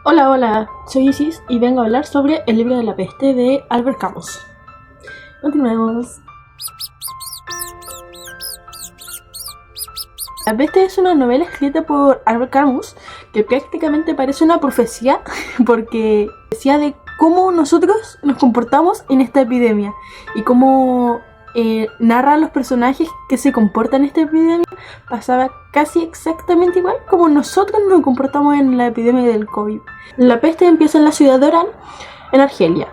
Hola, hola, soy Isis y vengo a hablar sobre El libro de la peste de Albert Camus. Continuemos. La peste es una novela escrita por Albert Camus que prácticamente parece una profecía porque decía de cómo nosotros nos comportamos en esta epidemia y cómo narra a los personajes que se comportan en esta epidemia. Pasaba casi exactamente igual como nosotros nos comportamos en la epidemia del COVID. La peste empieza en la ciudad de Oran, en Argelia.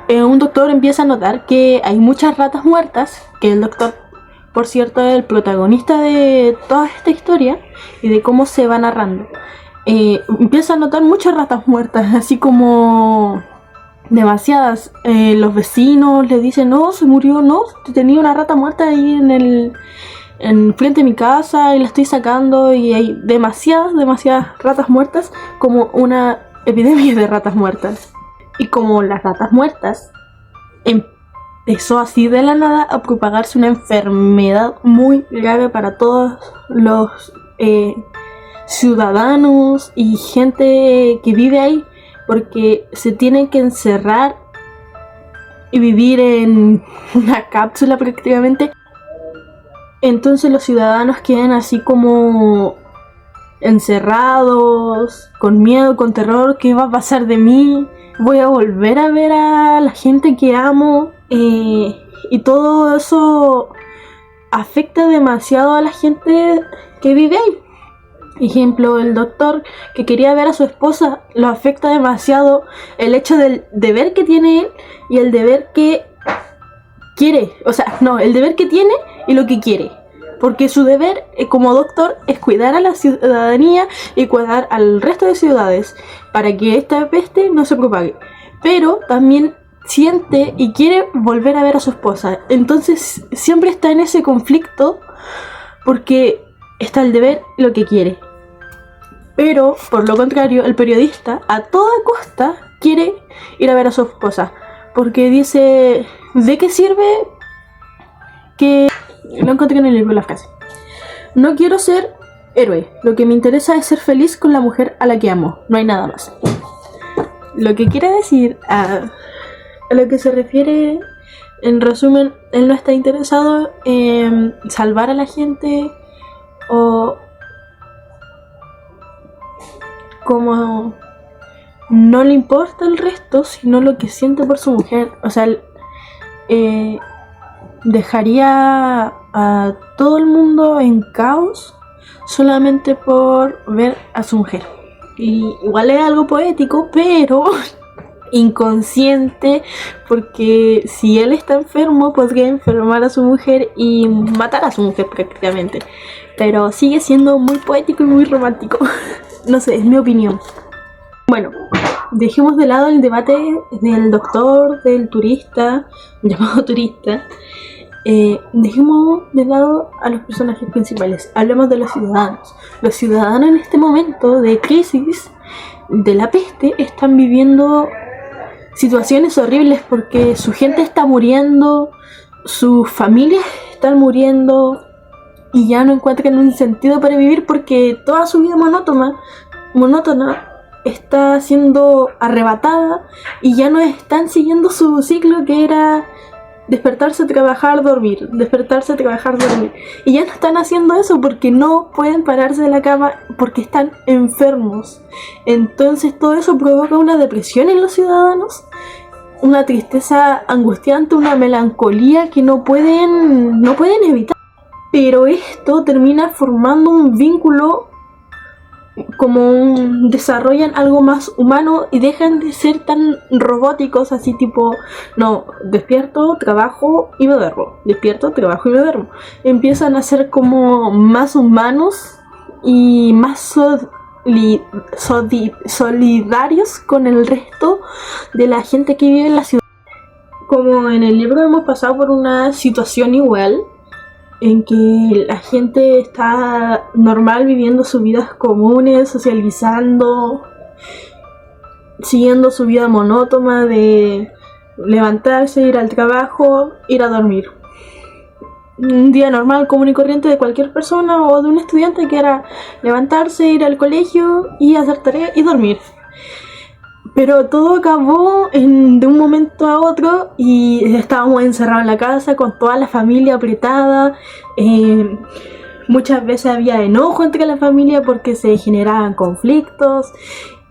Un doctor empieza a notar que hay muchas ratas muertas, que el doctor, por cierto, es el protagonista de toda esta historia y de cómo se va narrando. Empieza a notar muchas ratas muertas, así como demasiadas. Los vecinos le dicen, no, se murió, no, tenía una rata muerta ahí en frente de mi casa y la estoy sacando, y hay demasiadas ratas muertas, como una epidemia de ratas muertas. Y como las ratas muertas empezó así de la nada a propagarse una enfermedad muy grave para todos los ciudadanos y gente que vive ahí, porque se tienen que encerrar y vivir en una cápsula prácticamente. Entonces los ciudadanos quedan así como encerrados, con miedo, con terror. ¿Qué va a pasar de mí? Voy a volver a ver a la gente que amo, y todo eso afecta demasiado a la gente que vive ahí. Ejemplo, el doctor que quería ver a su esposa, lo afecta demasiado el hecho del deber que tiene él y el deber que quiere, el deber que tiene y lo que quiere, porque su deber como doctor es cuidar a la ciudadanía y cuidar al resto de ciudades para que esta peste no se propague, pero también siente y quiere volver a ver a su esposa. Entonces siempre está en ese conflicto porque está el deber y lo que quiere. Pero por lo contrario, el periodista a toda costa quiere ir a ver a su esposa, porque dice, ¿de qué sirve que...? Lo encontré en el libro la frase: no quiero ser héroe, lo que me interesa es ser feliz con la mujer a la que amo, no hay nada más. Lo que quiere decir, a lo que se refiere, en resumen, él no está interesado en salvar a la gente o como no le importa el resto, sino lo que siente por su mujer. O sea, dejaría a todo el mundo en caos solamente por ver a su mujer. Y igual es algo poético, pero inconsciente, porque si él está enfermo podría enfermar a su mujer y matar a su mujer prácticamente. Pero sigue siendo muy poético y muy romántico. No sé, es mi opinión. Bueno, dejemos de lado el debate del doctor, del turista, llamado turista. Dejemos de lado a los personajes principales. Hablemos de los ciudadanos. Los ciudadanos en este momento de crisis de la peste están viviendo situaciones horribles porque su gente está muriendo, sus familias están muriendo y ya no encuentran un sentido para vivir porque toda su vida monótona está siendo arrebatada y ya no están siguiendo su ciclo, que era despertarse, trabajar, dormir, despertarse, trabajar, dormir. Y ya no están haciendo eso porque no pueden pararse de la cama porque están enfermos. Entonces todo eso provoca una depresión en los ciudadanos, una tristeza angustiante, una melancolía que no pueden evitar. Pero esto termina formando un vínculo, desarrollan algo más humano y dejan de ser tan robóticos, así tipo, no, despierto, trabajo y me duermo, despierto, trabajo y me duermo. Empiezan a ser como más humanos y más solidarios con el resto de la gente que vive en la ciudad. Como en el libro hemos pasado por una situación igual, en que la gente está normal viviendo sus vidas comunes, socializando, siguiendo su vida monótona de levantarse, ir al trabajo, ir a dormir. un día normal, común y corriente de cualquier persona o de un estudiante, que era levantarse, ir al colegio y hacer tarea y dormir. Pero todo acabó de un momento a otro y estábamos encerrados en la casa con toda la familia apretada. Muchas veces había enojo entre la familia porque se generaban conflictos.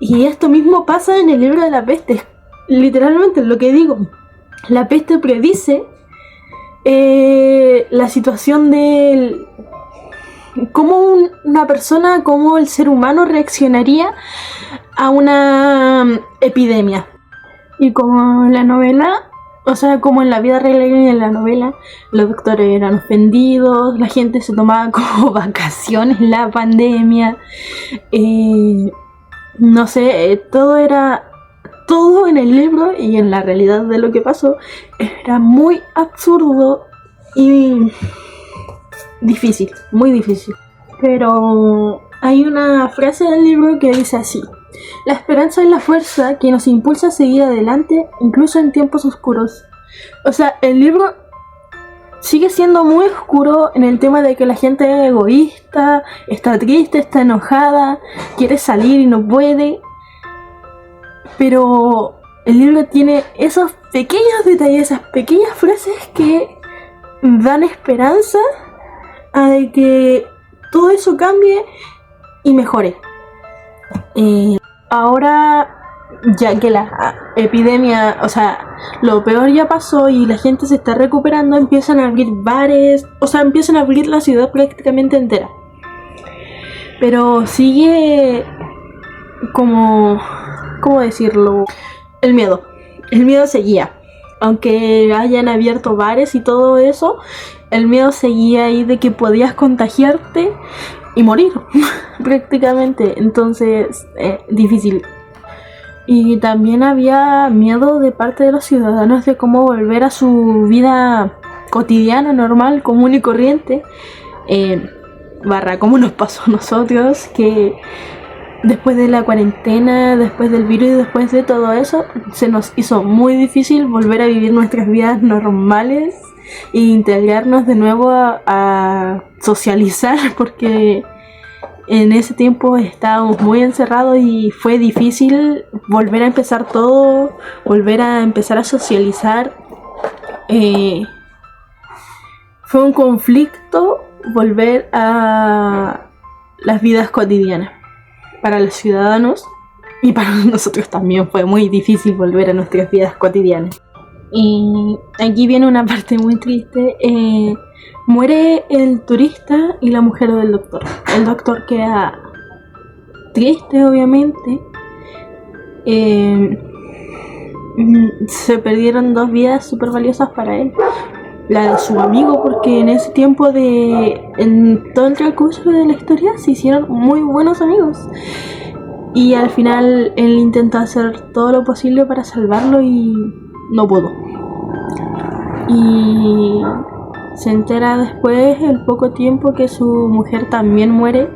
Y esto mismo pasa en el libro de la peste. Literalmente lo que digo. La peste predice la situación de cómo una persona, cómo el ser humano reaccionaría a una epidemia. Y como en la novela, o sea, como en la vida real y en la novela, los doctores eran ofendidos, la gente se tomaba como vacaciones en la pandemia, no sé, todo en el libro y en la realidad de lo que pasó era muy absurdo y difícil, muy difícil. Pero hay una frase del libro que dice así: la esperanza es la fuerza que nos impulsa a seguir adelante, incluso en tiempos oscuros. O sea, el libro sigue siendo muy oscuro en el tema de que la gente es egoísta, está triste, está enojada, quiere salir y no puede. Pero el libro tiene esos pequeños detalles, esas pequeñas frases que dan esperanza a de que todo eso cambie y mejore. Ahora, ya que la epidemia, o sea, lo peor ya pasó y la gente se está recuperando, empiezan a abrir bares, o sea, empiezan a abrir la ciudad prácticamente entera. Pero sigue como, ¿cómo decirlo? El miedo seguía. Aunque hayan abierto bares y todo eso, el miedo seguía ahí de que podías contagiarte y morir prácticamente. Entonces, difícil. Y también había miedo de parte de los ciudadanos de cómo volver a su vida cotidiana, normal, común y corriente. Como nos pasó a nosotros, que después de la cuarentena, después del virus y después de todo eso, se nos hizo muy difícil volver a vivir nuestras vidas normales e integrarnos de nuevo a socializar, porque en ese tiempo estábamos muy encerrados y fue difícil volver a empezar todo, volver a empezar a socializar. Fue un conflicto volver a las vidas cotidianas. Para los ciudadanos y para nosotros también fue muy difícil volver a nuestras vidas cotidianas. Y aquí viene una parte muy triste. Muere el turista y la mujer del doctor. El doctor queda triste, obviamente. Se perdieron 2 vidas súper valiosas para él. La de su amigo, porque en ese tiempo en todo el transcurso de la historia se hicieron muy buenos amigos. Y al final él intenta hacer todo lo posible para salvarlo y no pudo. Y se entera después, el poco tiempo, que su mujer también muere,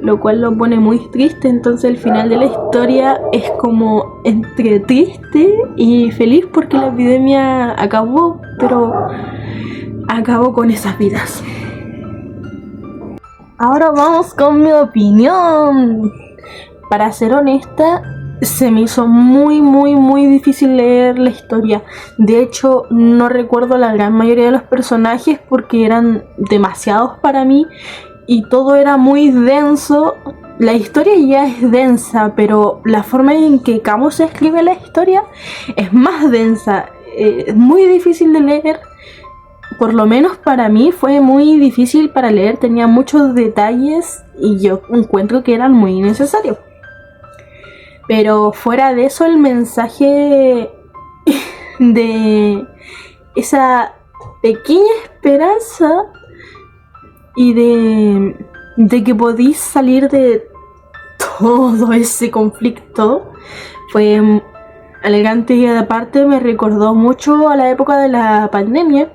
lo cual lo pone muy triste. Entonces el final de la historia es como entre triste y feliz porque la epidemia acabó, pero acabó con esas vidas. Ahora vamos con mi opinión. Para ser honesta, se me hizo muy difícil leer la historia. De hecho, no recuerdo la gran mayoría de los personajes porque eran demasiados para mí y todo era muy denso. La historia ya es densa, pero la forma en que Camus escribe la historia es más densa. Es muy difícil de leer. Por lo menos para mí fue muy difícil para leer. Tenía muchos detalles y yo encuentro que eran muy necesarios. Pero fuera de eso, el mensaje de esa pequeña esperanza y de que podéis salir de todo ese conflicto fue elegante, y aparte me recordó mucho a la época de la pandemia,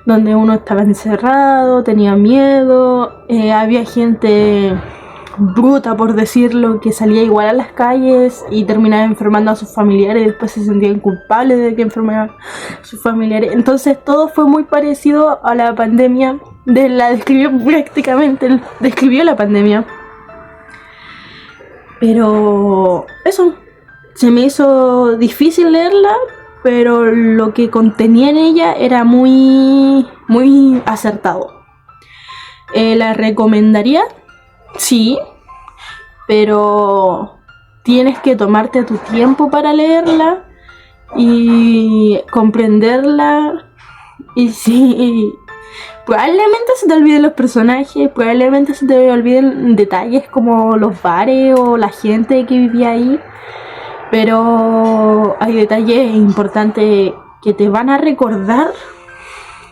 donde uno estaba encerrado, tenía miedo, había gente bruta, por decirlo, que salía igual a las calles y terminaba enfermando a sus familiares y después se sentían culpables de que enfermaban a sus familiares. Entonces todo fue muy parecido a la pandemia, describió prácticamente, describió la pandemia. Pero eso, se me hizo difícil leerla, pero lo que contenía en ella era muy acertado. ¿La recomendaría? Sí, pero tienes que tomarte tu tiempo para leerla y comprenderla. Y sí, probablemente se te olviden los personajes, probablemente se te olviden detalles como los bares o la gente que vivía ahí, pero hay detalles importantes que te van a recordar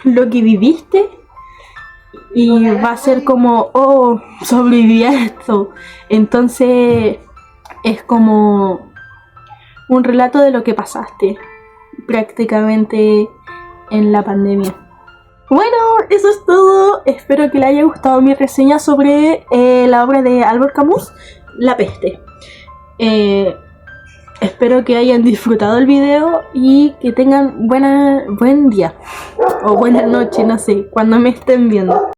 lo que viviste. Y va a ser como, oh, sobreviví a esto. Entonces es como un relato de lo que pasaste prácticamente en la pandemia. Bueno, eso es todo. Espero que les haya gustado mi reseña sobre la obra de Albert Camus, La Peste. Espero que hayan disfrutado el video y que tengan buen día o buena noche, no sé, cuando me estén viendo.